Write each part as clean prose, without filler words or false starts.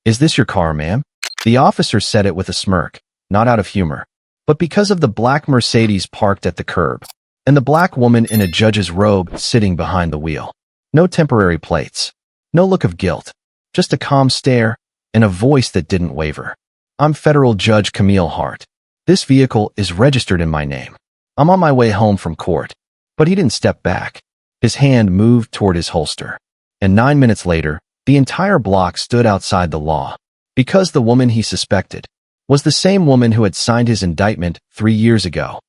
"Is this your car, ma'am?" The officer said it with a smirk, not out of humor, but because of the black Mercedes parked at the curb, and the black woman in a judge's robe sitting behind the wheel. No temporary plates. No look of guilt. Just a calm stare, and a voice that didn't waver. "I'm Federal Judge Camille Hart. This vehicle is registered in my name. I'm on my way home from court." But he didn't step back. His hand moved toward his holster. And 9 minutes later, the entire block stood outside the law. Because the woman he suspected was the same woman who had signed his indictment 3 years ago.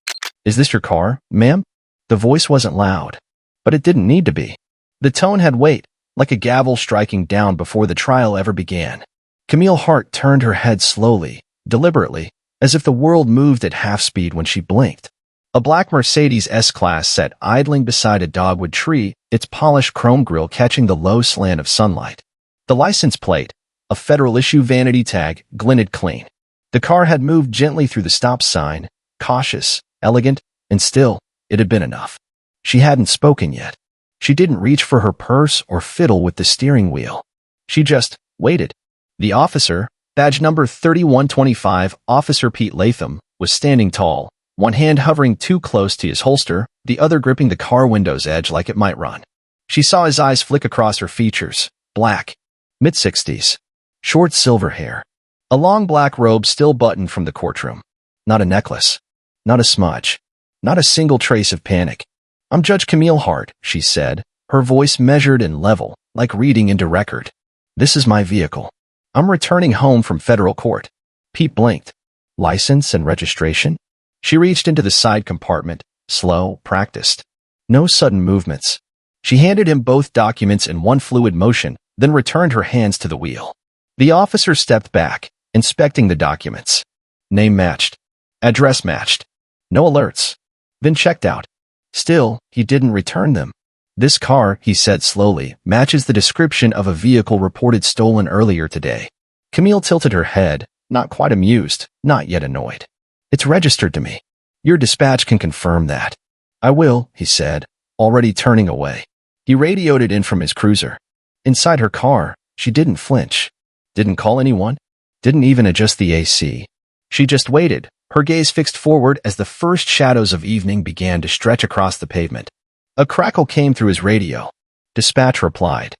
"Is this your car, ma'am?" The voice wasn't loud, but it didn't need to be. The tone had weight, like a gavel striking down before the trial ever began. Camille Hart turned her head slowly, deliberately, as if the world moved at half speed when she blinked. A black Mercedes S-Class sat idling beside a dogwood tree, its polished chrome grille catching the low slant of sunlight. The license plate, a federal-issue vanity tag, glinted clean. The car had moved gently through the stop sign, cautious, elegant, and still, it had been enough. She hadn't spoken yet. She didn't reach for her purse or fiddle with the steering wheel. She just waited. The officer, badge number 3125, Officer Pete Latham, was standing tall, one hand hovering too close to his holster, the other gripping the car window's edge like it might run. She saw his eyes flick across her features, black, mid-60s, short silver hair, a long black robe still buttoned from the courtroom. Not a necklace, not a smudge, not a single trace of panic. "I'm Judge Camille Hart," she said, her voice measured and level, like reading into record. "This is my vehicle. I'm returning home from federal court." Pete blinked. "License and registration?" She reached into the side compartment, slow, practiced. No sudden movements. She handed him both documents in one fluid motion, then returned her hands to the wheel. The officer stepped back, inspecting the documents. Name matched. Address matched. No alerts. Then checked out. Still, he didn't return them. "This car," he said slowly, "matches the description of a vehicle reported stolen earlier today." Camille tilted her head, not quite amused, not yet annoyed. "It's registered to me. Your dispatch can confirm that." "I will," he said, already turning away. He radioed it in from his cruiser. Inside her car, she didn't flinch. Didn't call anyone. Didn't even adjust the AC. She just waited, her gaze fixed forward as the first shadows of evening began to stretch across the pavement. A crackle came through his radio. Dispatch replied.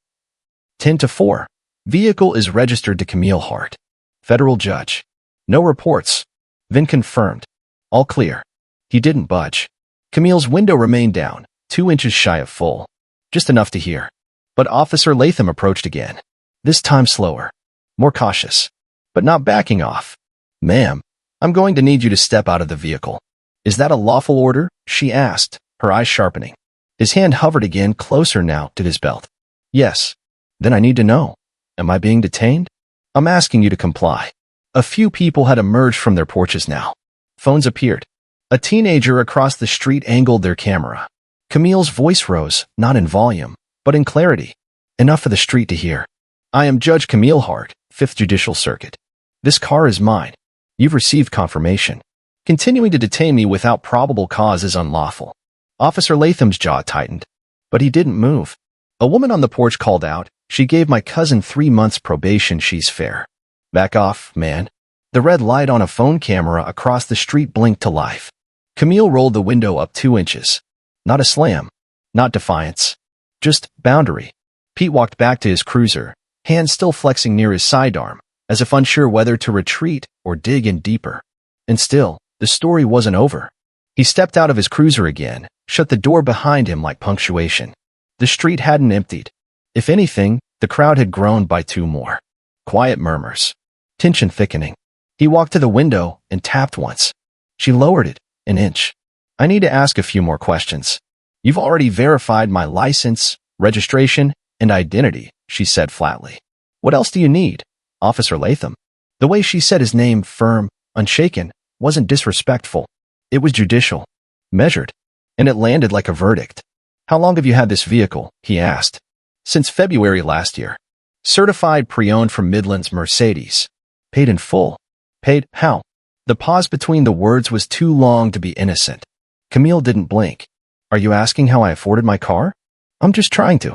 10-4. Vehicle is registered to Camille Hart. Federal judge. No reports. Then confirmed. All clear. He didn't budge. Camille's window remained down, 2 inches shy of full. Just enough to hear. But Officer Latham approached again. This time slower. More cautious. But not backing off. "Ma'am, I'm going to need you to step out of the vehicle." "Is that a lawful order?" she asked, her eyes sharpening. His hand hovered again, closer now to his belt. "Yes." "Then I need to know. Am I being detained?" "I'm asking you to comply." A few people had emerged from their porches now. Phones appeared. A teenager across the street angled their camera. Camille's voice rose, not in volume, but in clarity. Enough for the street to hear. "I am Judge Camille Hart, 5th Judicial Circuit. This car is mine. You've received confirmation. Continuing to detain me without probable cause is unlawful." Officer Latham's jaw tightened, but he didn't move. A woman on the porch called out, "She gave my cousin 3 months probation. She's fair." "Back off, man." The red light on a phone camera across the street blinked to life. Camille rolled the window up 2 inches. Not a slam. Not defiance. Just boundary. Pete walked back to his cruiser, hands still flexing near his sidearm, as if unsure whether to retreat or dig in deeper. And still, the story wasn't over. He stepped out of his cruiser again, shut the door behind him like punctuation. The street hadn't emptied. If anything, the crowd had grown by 2 more. Quiet murmurs. Tension thickening. He walked to the window and tapped once. She lowered it, an inch. "I need to ask a few more questions." "You've already verified my license, registration, and identity," she said flatly. "What else do you need, Officer Latham?" The way she said his name, firm, unshaken, wasn't disrespectful. It was judicial, measured, and it landed like a verdict. "How long have you had this vehicle?" he asked. "Since February last year. Certified pre-owned from Midland's Mercedes. Paid in full." "Paid how?" The pause between the words was too long to be innocent. Camille didn't blink. "Are you asking how I afforded my car?" "I'm just trying to."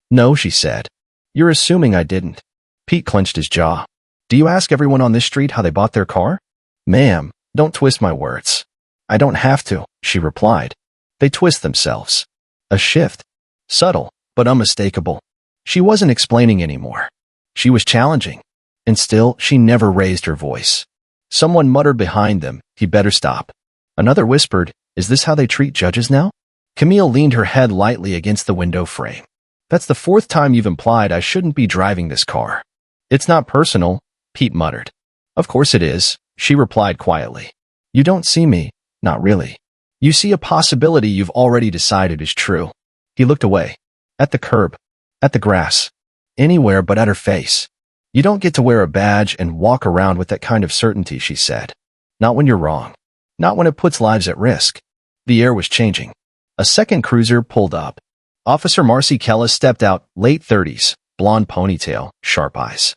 "No," she said. "You're assuming I didn't." Pete clenched his jaw. Do you ask everyone on this street how they bought their car? Ma'am, don't twist my words. I don't have to, she replied. They twist themselves. A shift. Subtle, but unmistakable. She wasn't explaining anymore. She was challenging. And still, she never raised her voice. Someone muttered behind them, he better stop. Another whispered, is this how they treat judges now? Camille leaned her head lightly against the window frame. That's the fourth time you've implied I shouldn't be driving this car. It's not personal, Pete muttered. Of course it is, she replied quietly. You don't see me, not really. You see a possibility you've already decided is true. He looked away. At the curb. At the grass. Anywhere but at her face. You don't get to wear a badge and walk around with that kind of certainty, she said. Not when you're wrong. Not when it puts lives at risk. The air was changing. A second cruiser pulled up. Officer Marcy Kellis stepped out, late 30s, blonde ponytail, sharp eyes.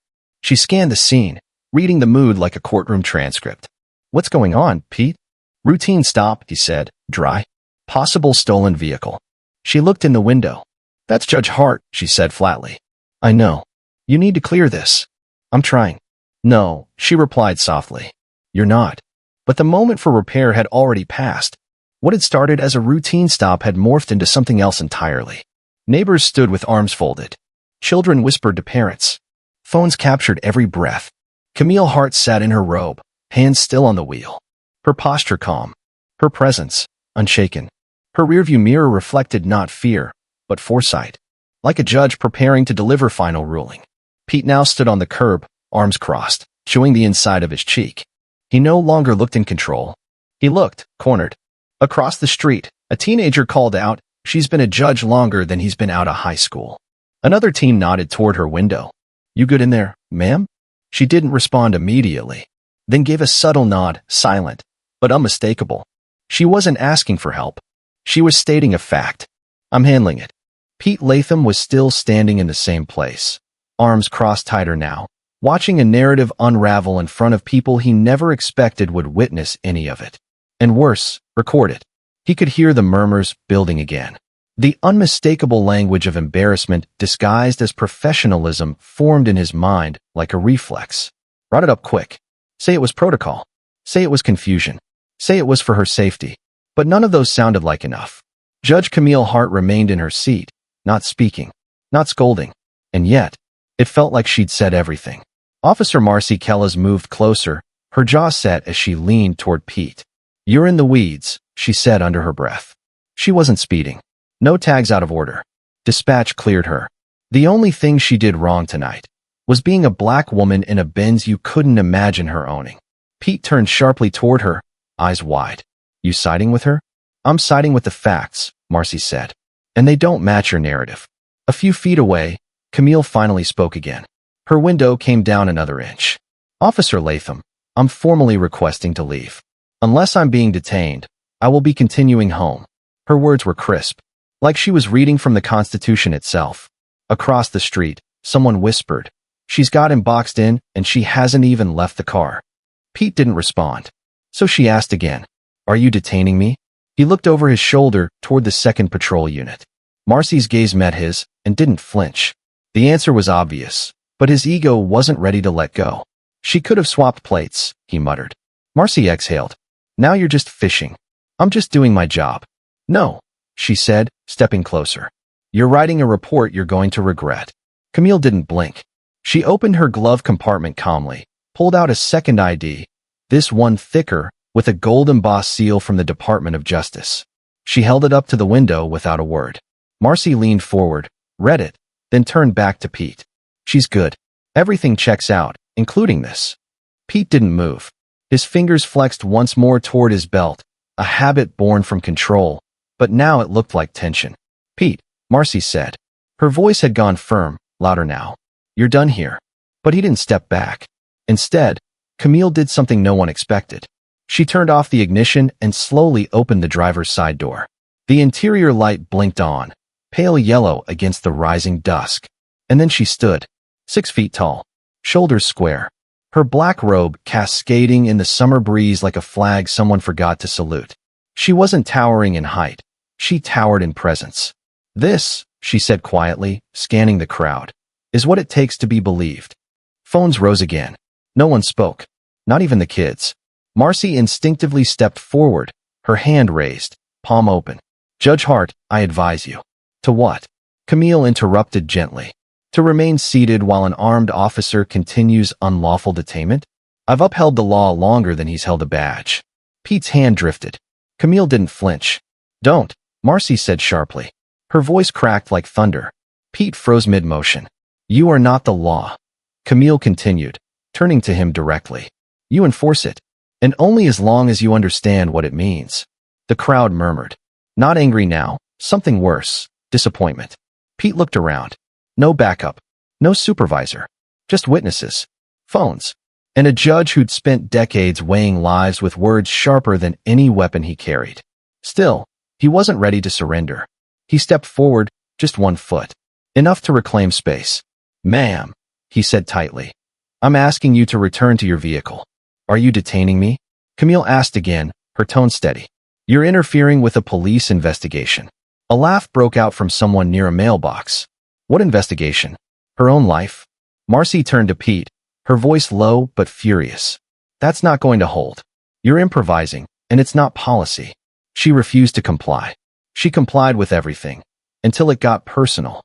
She scanned the scene, reading the mood like a courtroom transcript. What's going on, Pete? Routine stop, he said, dry. Possible stolen vehicle. She looked in the window. That's Judge Hart, she said flatly. I know. You need to clear this. I'm trying. No, she replied softly. You're not. But the moment for repair had already passed. What had started as a routine stop had morphed into something else entirely. Neighbors stood with arms folded. Children whispered to parents. Phones captured every breath. Camille Hart sat in her robe, hands still on the wheel. Her posture calm. Her presence unshaken. Her rearview mirror reflected not fear, but foresight. Like a judge preparing to deliver final ruling. Pete now stood on the curb, arms crossed, chewing the inside of his cheek. He no longer looked in control. He looked, cornered. Across the street, a teenager called out, she's been a judge longer than he's been out of high school. Another teen nodded toward her window. You good in there, ma'am? She didn't respond immediately, then gave a subtle nod, silent, but unmistakable. She wasn't asking for help. She was stating a fact. I'm handling it. Pete Latham was still standing in the same place, arms crossed tighter now, watching a narrative unravel in front of people he never expected would witness any of it. And worse, record it. He could hear the murmurs building again. The unmistakable language of embarrassment disguised as professionalism formed in his mind like a reflex. Brought it up quick. Say it was protocol. Say it was confusion. Say it was for her safety. But none of those sounded like enough. Judge Camille Hart remained in her seat, not speaking, not scolding. And yet, it felt like she'd said everything. Officer Marcy Kellis moved closer, her jaw set as she leaned toward Pete. You're in the weeds, she said under her breath. She wasn't speeding. No tags out of order. Dispatch cleared her. The only thing she did wrong tonight was being a black woman in a Benz you couldn't imagine her owning. Pete turned sharply toward her, eyes wide. You siding with her? I'm siding with the facts, Marcy said. And they don't match your narrative. A few feet away, Camille finally spoke again. Her window came down another inch. Officer Latham, I'm formally requesting to leave. Unless I'm being detained, I will be continuing home. Her words were crisp, like she was reading from the Constitution itself. Across the street, someone whispered, she's got him boxed in and she hasn't even left the car. Pete didn't respond. So she asked again, are you detaining me? He looked over his shoulder toward the second patrol unit. Marcy's gaze met his and didn't flinch. The answer was obvious, but his ego wasn't ready to let go. She could have swapped plates, he muttered. Marcy exhaled. Now you're just fishing. I'm just doing my job. No, she said, stepping closer. You're writing a report you're going to regret. Camille didn't blink. She opened her glove compartment calmly, pulled out a second ID, this one thicker, with a gold embossed seal from the Department of Justice. She held it up to the window without a word. Marcy leaned forward, read it, then turned back to Pete. She's good. Everything checks out, including this. Pete didn't move. His fingers flexed once more toward his belt, a habit born from control, but now it looked like tension. Pete, Marcy said. Her voice had gone firm, louder now. You're done here. But he didn't step back. Instead, Camille did something no one expected. She turned off the ignition and slowly opened the driver's side door. The interior light blinked on, pale yellow against the rising dusk. And then she stood, 6 feet tall, shoulders square, her black robe cascading in the summer breeze like a flag someone forgot to salute. She wasn't towering in height. She towered in presence. This, she said quietly, scanning the crowd, is what it takes to be believed. Phones rose again. No one spoke. Not even the kids. Marcy instinctively stepped forward, her hand raised, palm open. Judge Hart, I advise you. To what? Camille interrupted gently. To remain seated while an armed officer continues unlawful detainment? I've upheld the law longer than he's held a badge. Pete's hand drifted. Camille didn't flinch. Don't, Marcy said sharply. Her voice cracked like thunder. Pete froze mid-motion. You are not the law. Camille continued, turning to him directly. You enforce it. And only as long as you understand what it means. The crowd murmured. Not angry now, something worse, disappointment. Pete looked around. No backup. No supervisor. Just witnesses. Phones. And a judge who'd spent decades weighing lives with words sharper than any weapon he carried. Still, he wasn't ready to surrender. He stepped forward, just 1 foot. Enough to reclaim space. Ma'am, he said tightly. I'm asking you to return to your vehicle. Are you detaining me? Camille asked again, her tone steady. You're interfering with a police investigation. A laugh broke out from someone near a mailbox. What investigation? Her own life? Marcy turned to Pete, her voice low but furious. That's not going to hold. You're improvising, and it's not policy. She refused to comply. She complied with everything, until it got personal.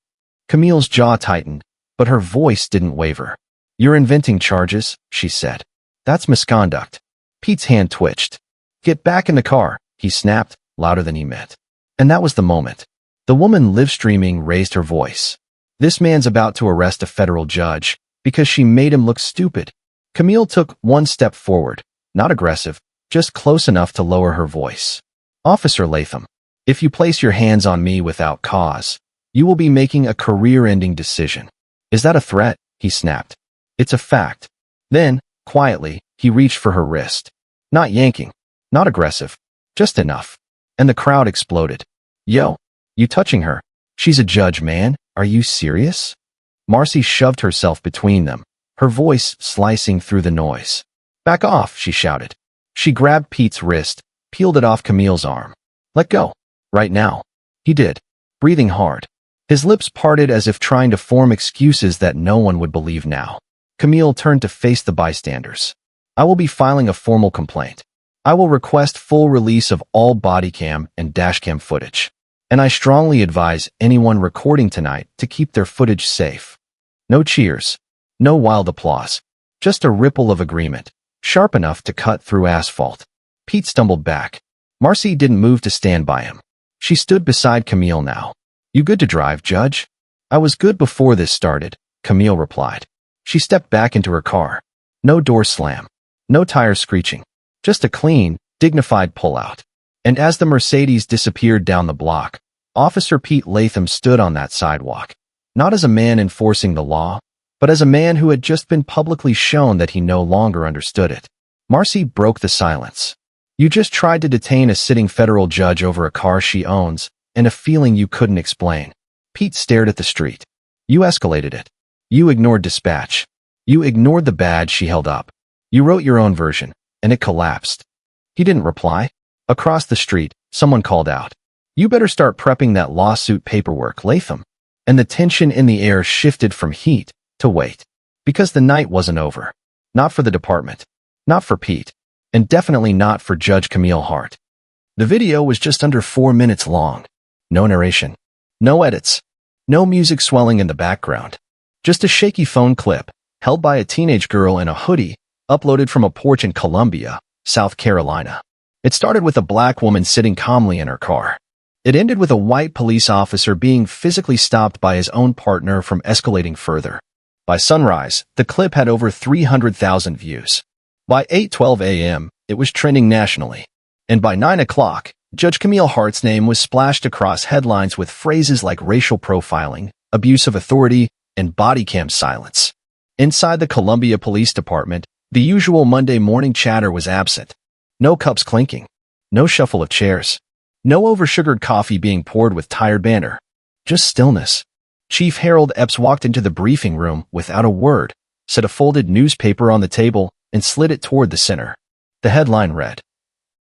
Camille's jaw tightened, but her voice didn't waver. You're inventing charges, she said. That's misconduct. Pete's hand twitched. Get back in the car, he snapped, louder than he meant. And that was the moment. The woman live-streaming raised her voice. This man's about to arrest a federal judge because she made him look stupid. Camille took 1 step forward, not aggressive, just close enough to lower her voice. Officer Latham, if you place your hands on me without cause, you will be making a career-ending decision. Is that a threat? He snapped. It's a fact. Then, quietly, he reached for her wrist. Not yanking, not aggressive, just enough. And the crowd exploded. Yo, you touching her? She's a judge, man. Are you serious? Marcy shoved herself between them, her voice slicing through the noise. Back off, she shouted. She grabbed Pete's wrist, peeled it off Camille's arm. Let go. Right now. He did, breathing hard. His lips parted as if trying to form excuses that no one would believe now. Camille turned to face the bystanders. I will be filing a formal complaint. I will request full release of all body cam and dashcam footage. And I strongly advise anyone recording tonight to keep their footage safe. No cheers. No wild applause. Just a ripple of agreement, sharp enough to cut through asphalt. Pete stumbled back. Marcy didn't move to stand by him. She stood beside Camille now. You good to drive, Judge? I was good before this started, Camille replied. She stepped back into her car. No door slam. No tires screeching. Just a clean, dignified pullout. And as the Mercedes disappeared down the block, Officer Pete Latham stood on that sidewalk, not as a man enforcing the law, but as a man who had just been publicly shown that he no longer understood it. Marcy broke the silence. You just tried to detain a sitting federal judge over a car she owns, and a feeling you couldn't explain. Pete stared at the street. You escalated it. You ignored dispatch. You ignored the badge she held up. You wrote your own version, and it collapsed. He didn't reply. Across the street, someone called out. You better start prepping that lawsuit paperwork, Latham. And the tension in the air shifted from heat to wait. Because the night wasn't over. Not for the department. Not for Pete. And definitely not for Judge Camille Hart. The video was just under 4 minutes long. No narration. No edits. No music swelling in the background. Just a shaky phone clip, held by a teenage girl in a hoodie, uploaded from a porch in Columbia, South Carolina. It started with a black woman sitting calmly in her car. It ended with a white police officer being physically stopped by his own partner from escalating further. By sunrise, the clip had over 300,000 views. By 8:12 a.m., it was trending nationally. And by 9 o'clock, Judge Camille Hart's name was splashed across headlines with phrases like racial profiling, abuse of authority, and body cam silence. Inside the Columbia Police Department, the usual Monday morning chatter was absent. No cups clinking. No shuffle of chairs. No oversugared coffee being poured with tired banter. Just stillness. Chief Harold Epps walked into the briefing room without a word, set a folded newspaper on the table, and slid it toward the center. The headline read,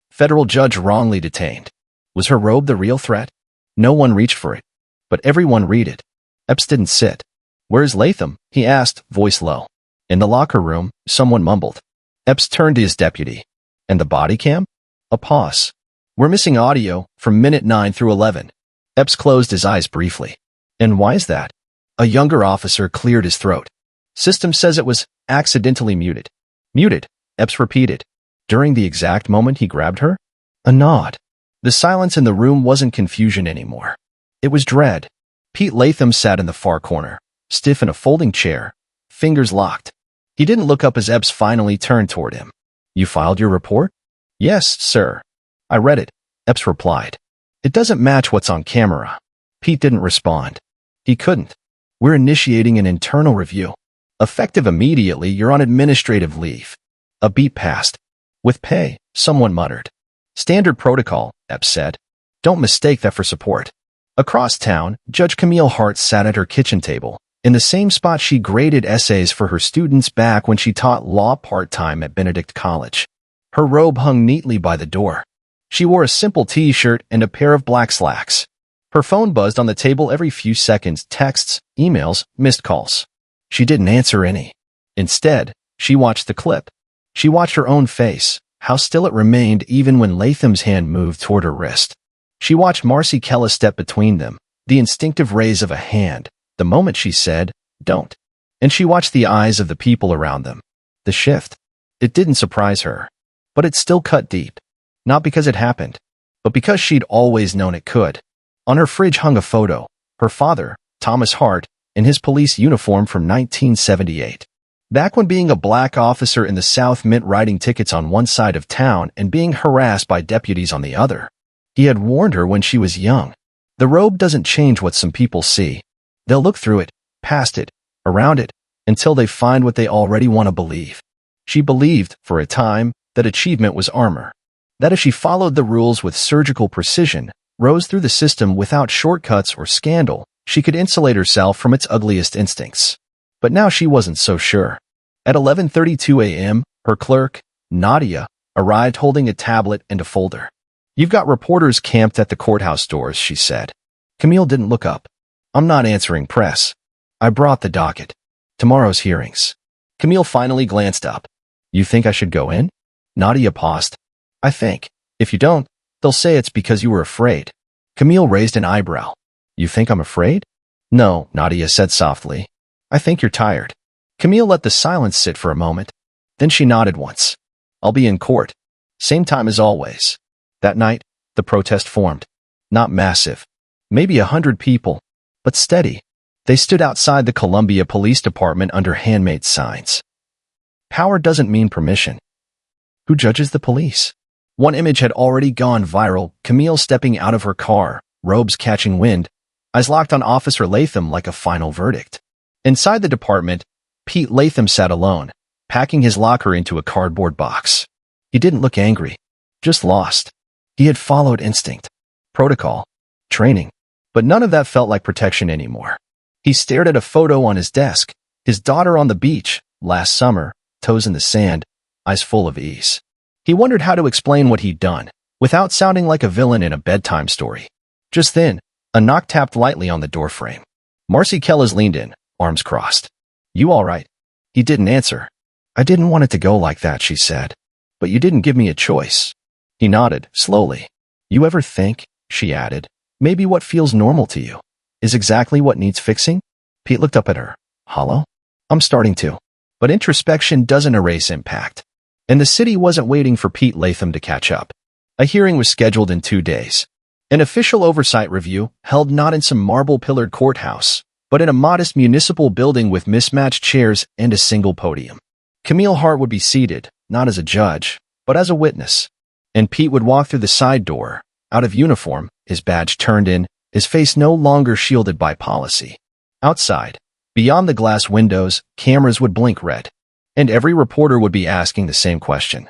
Federal Judge Wrongly Detained. Was her robe the real threat? No one reached for it, but everyone read it. Epps didn't sit. Where's Latham? He asked, voice low. In the locker room, someone mumbled. Epps turned to his deputy. And the body cam? A pause. We're missing audio from minute 9 through 11. Epps closed his eyes briefly. And why is that? A younger officer cleared his throat. System says it was accidentally muted. Muted, Epps repeated. During the exact moment he grabbed her? A nod. The silence in the room wasn't confusion anymore. It was dread. Pete Latham sat in the far corner, stiff in a folding chair, fingers locked. He didn't look up as Epps finally turned toward him. You filed your report? Yes, sir. I read it, Epps replied. It doesn't match what's on camera. Pete didn't respond. He couldn't. We're initiating an internal review. Effective immediately, you're on administrative leave. A beat passed. With pay, someone muttered. Standard protocol, Epps said. Don't mistake that for support. Across town, Judge Camille Hart sat at her kitchen table, in the same spot she graded essays for her students back when she taught law part-time at Benedict College. Her robe hung neatly by the door. She wore a simple t-shirt and a pair of black slacks. Her phone buzzed on the table every few seconds, texts, emails, missed calls. She didn't answer any. Instead, she watched the clip. She watched her own face, how still it remained even when Latham's hand moved toward her wrist. She watched Marcy Kella step between them, the instinctive raise of a hand, the moment she said, don't. And she watched the eyes of the people around them. The shift. It didn't surprise her. But it still cut deep. Not because it happened, but because she'd always known it could. On her fridge hung a photo, her father, Thomas Hart, in his police uniform from 1978. Back when being a black officer in the South meant writing tickets on one side of town and being harassed by deputies on the other. He had warned her when she was young. The robe doesn't change what some people see. They'll look through it, past it, around it, until they find what they already want to believe. She believed, for a time, that achievement was armor. That if she followed the rules with surgical precision, rose through the system without shortcuts or scandal, she could insulate herself from its ugliest instincts. But now she wasn't so sure. At 11:32 a.m., her clerk, Nadia, arrived holding a tablet and a folder. You've got reporters camped at the courthouse doors, she said. Camille didn't look up. I'm not answering press. I brought the docket. Tomorrow's hearings. Camille finally glanced up. You think I should go in? Nadia paused. I think. If you don't, they'll say it's because you were afraid. Camille raised an eyebrow. You think I'm afraid? No, Nadia said softly. I think you're tired. Camille let the silence sit for a moment. Then she nodded once. I'll be in court. Same time as always. That night, the protest formed. Not massive. Maybe 100 people. But steady. They stood outside the Columbia Police Department under handmade signs. Power doesn't mean permission. Who judges the police? One image had already gone viral, Camille stepping out of her car, robes catching wind, eyes locked on Officer Latham like a final verdict. Inside the department, Pete Latham sat alone, packing his locker into a cardboard box. He didn't look angry, just lost. He had followed instinct, protocol, training, but none of that felt like protection anymore. He stared at a photo on his desk, his daughter on the beach, last summer, toes in the sand, eyes full of ease. He wondered how to explain what he'd done, without sounding like a villain in a bedtime story. Just then, a knock tapped lightly on the doorframe. Marcy Kellis leaned in, arms crossed. You all right? He didn't answer. I didn't want it to go like that, she said. But you didn't give me a choice. He nodded, slowly. You ever think, she added, maybe what feels normal to you is exactly what needs fixing? Pete looked up at her. Hollow? I'm starting to. But introspection doesn't erase impact. And the city wasn't waiting for Pete Latham to catch up. A hearing was scheduled in 2 days. An official oversight review, held not in some marble-pillared courthouse, but in a modest municipal building with mismatched chairs and a single podium. Camille Hart would be seated, not as a judge, but as a witness. And Pete would walk through the side door, out of uniform, his badge turned in, his face no longer shielded by policy. Outside, beyond the glass windows, cameras would blink red. And every reporter would be asking the same question.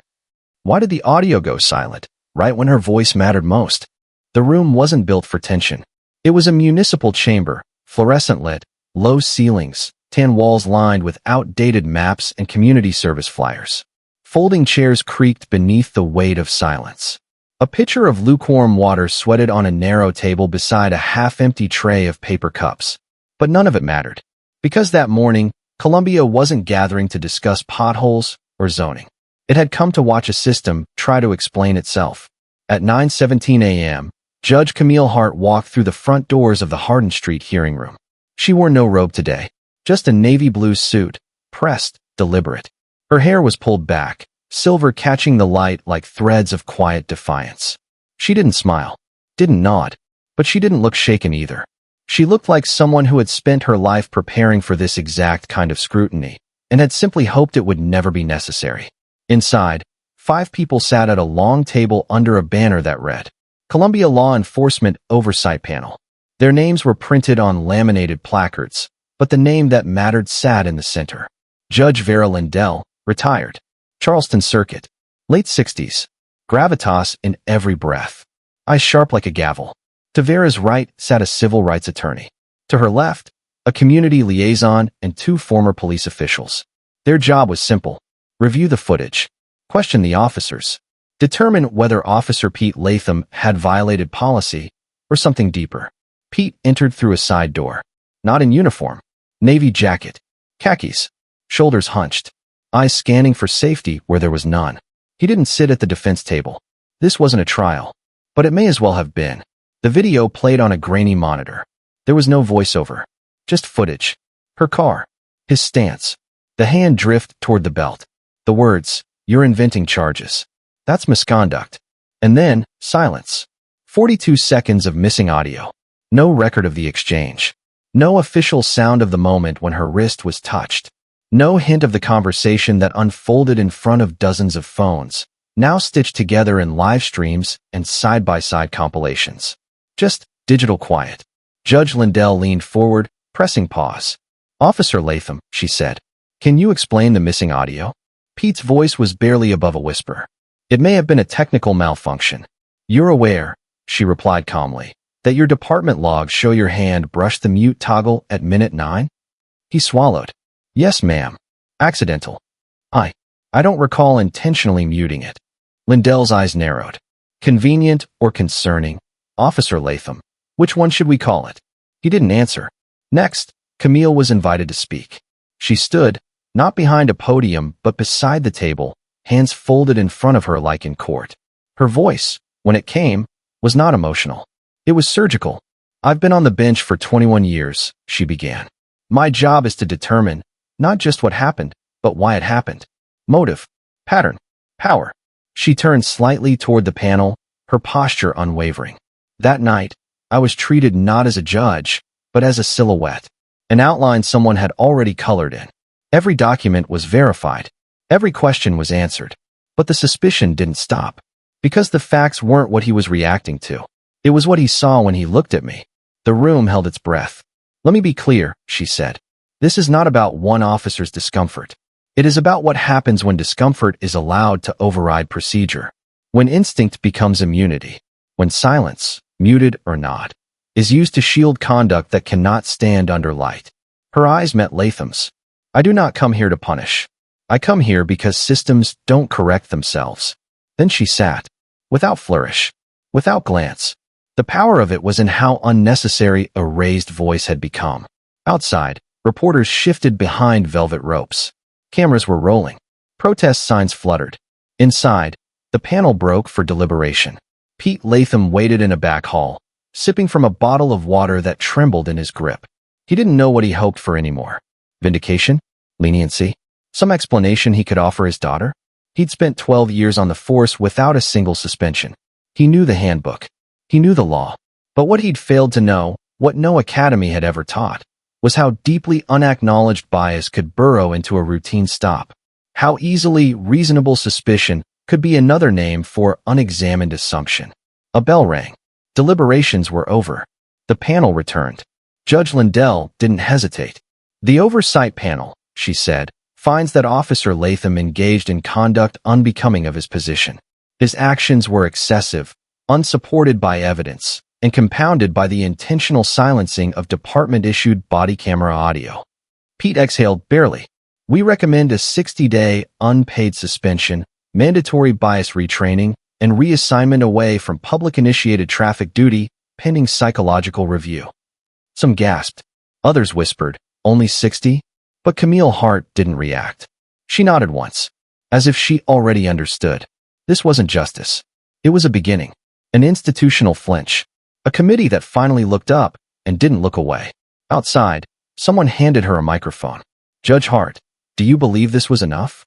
Why did the audio go silent, right when her voice mattered most? The room wasn't built for tension. It was a municipal chamber, fluorescent lit, low ceilings, tan walls lined with outdated maps and community service flyers. Folding chairs creaked beneath the weight of silence. A pitcher of lukewarm water sweated on a narrow table beside a half-empty tray of paper cups. But none of it mattered. Because that morning, Columbia wasn't gathering to discuss potholes or zoning. It had come to watch a system try to explain itself. At 9:17 a.m., Judge Camille Hart walked through the front doors of the Hardin Street hearing room. She wore no robe today, just a navy blue suit, pressed, deliberate. Her hair was pulled back, silver catching the light like threads of quiet defiance. She didn't smile, didn't nod, but she didn't look shaken either. She looked like someone who had spent her life preparing for this exact kind of scrutiny, and had simply hoped it would never be necessary. Inside, 5 people sat at a long table under a banner that read, Columbia Law Enforcement Oversight Panel. Their names were printed on laminated placards, but the name that mattered sat in the center. Judge Vera Lindell, retired. Charleston Circuit. Late 60s. Gravitas in every breath. Eyes sharp like a gavel. To Vera's right sat a civil rights attorney. To her left, a community liaison and 2 former police officials. Their job was simple. Review the footage. Question the officers. Determine whether Officer Pete Latham had violated policy or something deeper. Pete entered through a side door. Not in uniform. Navy jacket. Khakis. Shoulders hunched. Eyes scanning for safety where there was none. He didn't sit at the defense table. This wasn't a trial. But it may as well have been. The video played on a grainy monitor. There was no voiceover. Just footage. Her car. His stance. The hand drift toward the belt. The words, "You're inventing charges. That's misconduct." And then, silence. 42 seconds of missing audio. No record of the exchange. No official sound of the moment when her wrist was touched. No hint of the conversation that unfolded in front of dozens of phones, now stitched together in live streams and side-by-side compilations. Just digital quiet. Judge Lindell leaned forward, pressing pause. "Officer Latham," she said, "can you explain the missing audio?" Pete's voice was barely above a whisper. "It may have been a technical malfunction. You're aware," she replied calmly, "that your department logs show your hand brushed the mute toggle at minute 9? He swallowed. "Yes, ma'am. Accidental. I don't recall intentionally muting it." Lindell's eyes narrowed. "Convenient or concerning? Officer Latham, which one should we call it?" He didn't answer. Next, Camille was invited to speak. She stood, not behind a podium but beside the table, hands folded in front of her like in court. Her voice, when it came, was not emotional. It was surgical. "I've been on the bench for 21 years, she began. "My job is to determine not just what happened, but why it happened. Motive, pattern, power." She turned slightly toward the panel, her posture unwavering. "That night, I was treated not as a judge, but as a silhouette. An outline someone had already colored in. Every document was verified. Every question was answered. But the suspicion didn't stop. Because the facts weren't what he was reacting to. It was what he saw when he looked at me." The room held its breath. "Let me be clear," she said. "This is not about one officer's discomfort. It is about what happens when discomfort is allowed to override procedure. When instinct becomes immunity. When silence, muted or not, is used to shield conduct that cannot stand under light." Her eyes met Latham's. "I do not come here to punish. I come here because systems don't correct themselves." Then she sat. Without flourish. Without glance. The power of it was in how unnecessary a raised voice had become. Outside, reporters shifted behind velvet ropes. Cameras were rolling. Protest signs fluttered. Inside, the panel broke for deliberation. Pete Latham waited in a back hall, sipping from a bottle of water that trembled in his grip. He didn't know what he hoped for anymore. Vindication? Leniency? Some explanation he could offer his daughter? He'd spent 12 years on the force without a single suspension. He knew the handbook. He knew the law. But what he'd failed to know, what no academy had ever taught, was how deeply unacknowledged bias could burrow into a routine stop. How easily reasonable suspicion could be another name for unexamined assumption. A bell rang. Deliberations were over. The panel returned. Judge Lindell didn't hesitate. "The oversight panel," she said, "finds that Officer Latham engaged in conduct unbecoming of his position. His actions were excessive, unsupported by evidence, and compounded by the intentional silencing of department-issued body camera audio." Pete exhaled barely. "We recommend a 60-day unpaid suspension, mandatory bias retraining, and reassignment away from public-initiated traffic duty, pending psychological review." Some gasped. Others whispered, "Only 60? But Camille Hart didn't react. She nodded once, as if she already understood. This wasn't justice. It was a beginning, an institutional flinch, a committee that finally looked up and didn't look away. Outside, someone handed her a microphone. Judge Hart, do you believe this was enough?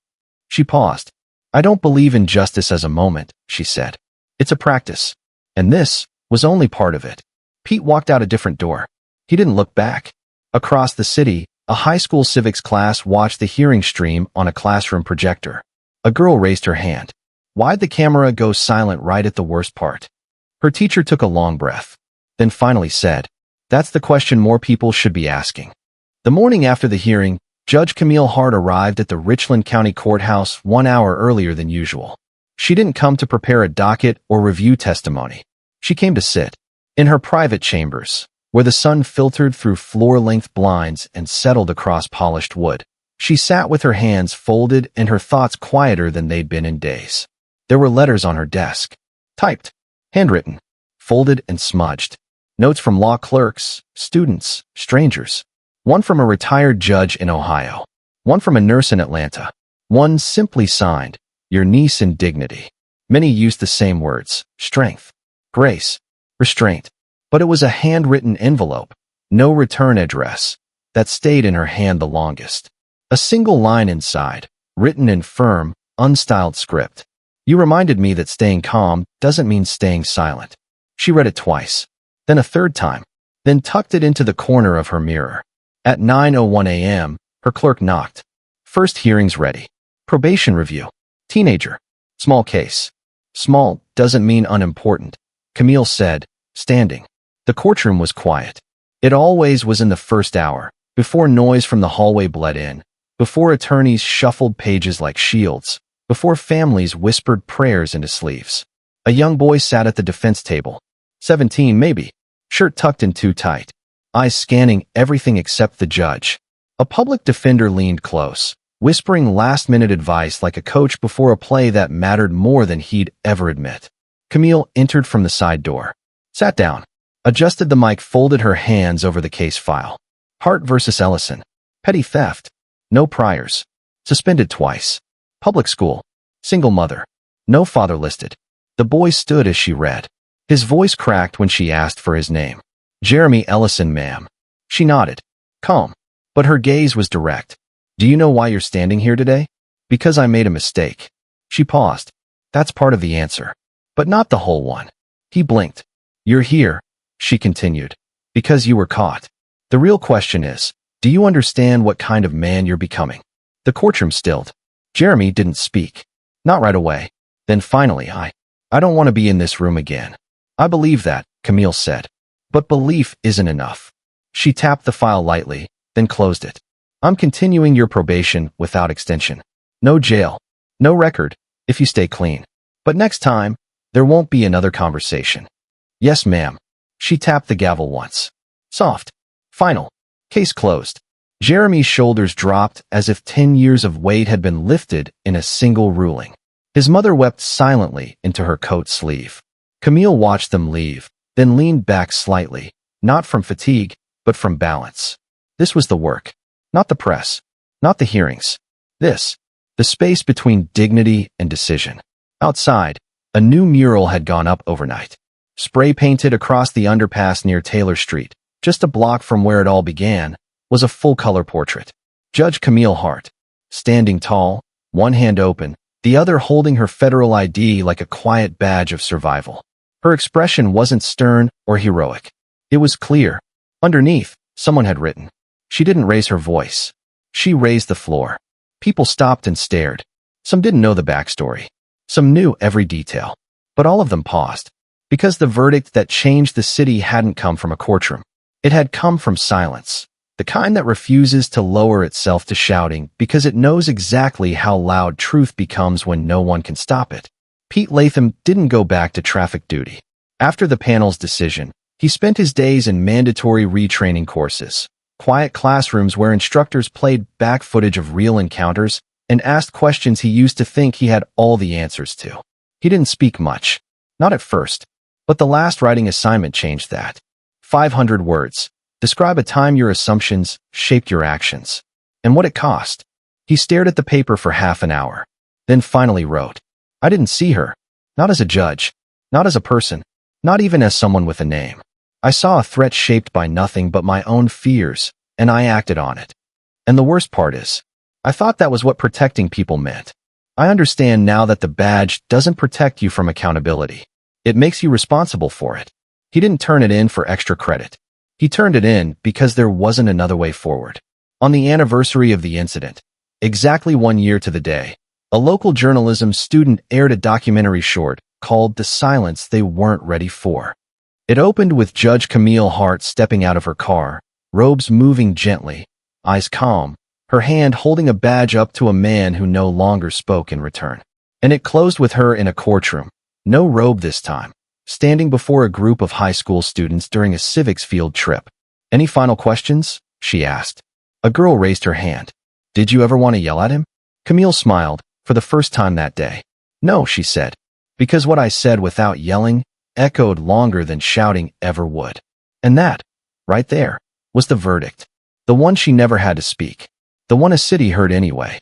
She paused. I don't believe in justice as a moment, she said. It's a practice. And this was only part of it. Pete walked out a different door. He didn't look back. Across the city, a high school civics class watched the hearing stream on a classroom projector. A girl raised her hand. Why'd the camera go silent right at the worst part? Her teacher took a long breath, then finally said, that's the question more people should be asking. The morning after the hearing, Judge Camille Hart arrived at the Richland County Courthouse 1 hour earlier than usual. She didn't come to prepare a docket or review testimony. She came to sit in her private chambers, where the sun filtered through floor-length blinds and settled across polished wood. She sat with her hands folded and her thoughts quieter than they'd been in days. There were letters on her desk, typed, handwritten, folded and smudged. Notes from law clerks, students, strangers. One from a retired judge in Ohio. One from a nurse in Atlanta. One simply signed, your niece in dignity. Many used the same words, strength, grace, restraint. But it was a handwritten envelope, no return address, that stayed in her hand the longest. A single line inside, written in firm, unstyled script. You reminded me that staying calm doesn't mean staying silent. She read it twice, then a third time, then tucked it into the corner of her mirror. At 9:01 a.m., her clerk knocked. First hearings ready. Probation review. Teenager. Small case. Small doesn't mean unimportant, Camille said, standing. The courtroom was quiet. It always was in the first hour, before noise from the hallway bled in, before attorneys shuffled pages like shields, before families whispered prayers into sleeves. A young boy sat at the defense table. 17 maybe, shirt tucked in too tight, eyes scanning everything except the judge. A public defender leaned close, whispering last-minute advice like a coach before a play that mattered more than he'd ever admit. Camille entered from the side door, sat down, adjusted the mic, folded her hands over the case file. Hart versus Ellison. Petty theft. No priors. Suspended twice. Public school. Single mother. No father listed. The boy stood as she read. His voice cracked when she asked for his name. Jeremy Ellison, ma'am. She nodded. Calm. But her gaze was direct. Do you know why you're standing here today? Because I made a mistake. She paused. That's part of the answer. But not the whole one. He blinked. You're here, she continued, because you were caught. The real question is, do you understand what kind of man you're becoming? The courtroom stilled. Jeremy didn't speak. Not right away. Then finally, I don't want to be in this room again. I believe that, Camille said. But belief isn't enough. She tapped the file lightly, then closed it. I'm continuing your probation without extension. No jail. No record, if you stay clean. But next time, there won't be another conversation. Yes, ma'am. She tapped the gavel once. Soft. Final. Case closed. Jeremy's shoulders dropped as if 10 years of weight had been lifted in a single ruling. His mother wept silently into her coat sleeve. Camille watched them leave, then leaned back slightly, not from fatigue, but from balance. This was the work. Not the press. Not the hearings. This. The space between dignity and decision. Outside, a new mural had gone up overnight. Spray painted across the underpass near Taylor Street, just a block from where it all began, was a full-color portrait. Judge Camille Hart, standing tall, one hand open, the other holding her federal ID like a quiet badge of survival. Her expression wasn't stern or heroic. It was clear. Underneath, someone had written. She didn't raise her voice. She raised the floor. People stopped and stared. Some didn't know the backstory. Some knew every detail. But all of them paused. Because the verdict that changed the city hadn't come from a courtroom. It had come from silence. The kind that refuses to lower itself to shouting because it knows exactly how loud truth becomes when no one can stop it. Pete Latham didn't go back to traffic duty. After the panel's decision, he spent his days in mandatory retraining courses, quiet classrooms where instructors played back footage of real encounters and asked questions he used to think he had all the answers to. He didn't speak much. Not at first. But the last writing assignment changed that. 500 words. Describe a time your assumptions shaped your actions. and what it cost. He stared at the paper for half an hour, then finally wrote, I didn't see her. Not as a judge. Not as a person. Not even as someone with a name. I saw a threat shaped by nothing but my own fears, and I acted on it. And the worst part is, I thought that was what protecting people meant. I understand now that the badge doesn't protect you from accountability. It makes you responsible for it. He didn't turn it in for extra credit. He turned it in because there wasn't another way forward. On the anniversary of the incident, exactly 1 year to the day, a local journalism student aired a documentary short called The Silence They Weren't Ready For. It opened with Judge Camille Hart stepping out of her car, robes moving gently, eyes calm, her hand holding a badge up to a man who no longer spoke in return. And it closed with her in a courtroom, no robe this time, standing before a group of high school students during a civics field trip. Any final questions? She asked. A girl raised her hand. Did you ever want to yell at him? Camille smiled, for the first time that day. No, she said, because what I said without yelling echoed longer than shouting ever would. And that, right there, was the verdict. The one she never had to speak. The one a city heard anyway.